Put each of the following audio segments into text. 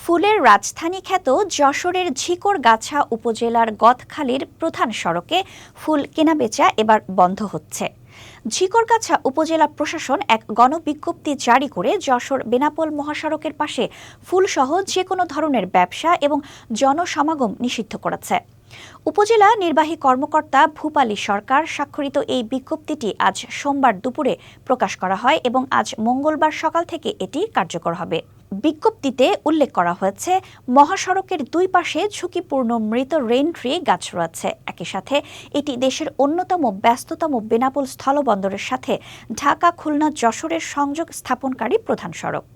ফুলের রাজধানী খ্যাত যশোরের ঝিকরগাছা উপজেলার গদখালির প্রধান সড়কে ফুল কেনাবেচা এবার বন্ধ হচ্ছে। ঝিকরগাছা উপজেলা প্রশাসন এক গণবিজ্ঞপ্তি জারি করে যশোর বেনাপোল মহাসড়কের পাশে ফুলসহ যে কোনো ধরনের ব্যবসা এবং জনসমাগম নিষিদ্ধ করেছে। উপজেলা নির্বাহী কর্মকর্তা ভূপালী সরকার স্বাক্ষরিত এই বিজ্ঞপ্তিটি আজ সোমবার দুপুরে প্রকাশ করা হয় এবং আজ মঙ্গলবার সকাল থেকে এটি কার্যকর হবে। বিজ্ঞপ্তিতে উল্লেখ করা হয়েছে, মহাসড়কের দুই পাশে ঝুঁকিপূর্ণ মৃত রেইন ট্রি গাছ রয়েছে। একই সাথে এটি দেশের অন্যতম ব্যস্ততম বেনাপোল স্থলবন্দরের সাথে ঢাকা খুলনা যশোরের সংযোগ স্থাপনকারী প্রধান সড়ক।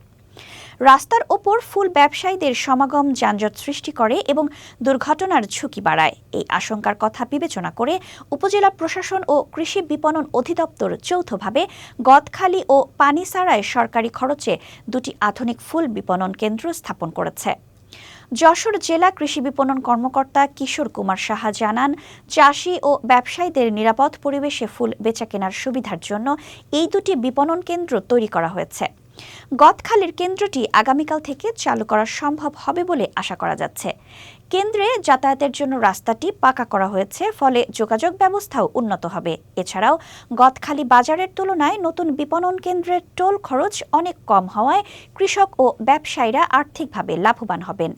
রাস্তার ওপর ফুল ব্যবসায়ীদের সমাগম যানজট সৃষ্টি করে এবং দুর্ঘটনার ঝুঁকি বাড়ায়। এই আশঙ্কার কথা বিবেচনা করে উপজেলা প্রশাসন ও কৃষি বিপণন অধিদপ্তর যৌথভাবে গদখালি ও পানিসারায় সরকারি খরচে দুটি আধুনিক ফুল বিপণন কেন্দ্র স্থাপন করেছে। যশোর জেলা কৃষি বিপণন কর্মকর্তা কিশোর কুমার সাহা জানান, চাষি ও ব্যবসায়ীদের নিরাপদ পরিবেশে ফুল বেচাকেনার সুবিধার জন্য এই দুটি বিপণন কেন্দ্র তৈরি করা হয়েছে। গদখালির কেন্দ্রটি আগামীকাল থেকে চালু করা সম্ভব হবে বলে আশা করা যাচ্ছে। কেন্দ্রে যাতায়াতের জন্য রাস্তাটি পাকা করা হয়েছে, ফলে যোগাযোগ ব্যবস্থাও উন্নত হবে। এছাড়াও গদখালি বাজারের তুলনায় নতুন বিপণন কেন্দ্রের টোল খরচ অনেক কম হওয়ায় কৃষক ও ব্যবসায়ীরা আর্থিকভাবে লাভবান হবেন।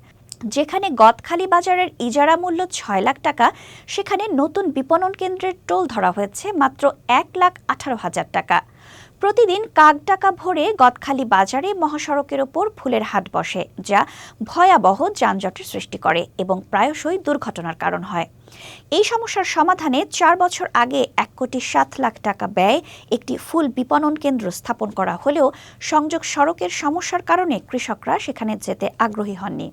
যেখানে গদখালি বাজারের ইজারা মূল্য ৬ লাখ টাকা, সেখানে নতুন বিপণন কেন্দ্রের টোল ধরা হয়েছে মাত্র ১,১৮,০০০ টাকা। প্রতিদিন কাকডাকা ভোরে গদখালি বাজারে মহাসড়কের ওপর ফুলের হাট বসে, যা ভয়াবহ যানজটের সৃষ্টি করে এবং প্রায়শই দুর্ঘটনার কারণ হয়। এই সমস্যার সমাধানে ৪ বছর আগে ১,৭,০০,০০০ টাকা ব্যয়ে একটি ফুল বিপণন কেন্দ্র স্থাপন করা হলেও সংযোগ সড়কের সমস্যার কারণে কৃষকরা সেখানে যেতে আগ্রহী হননি।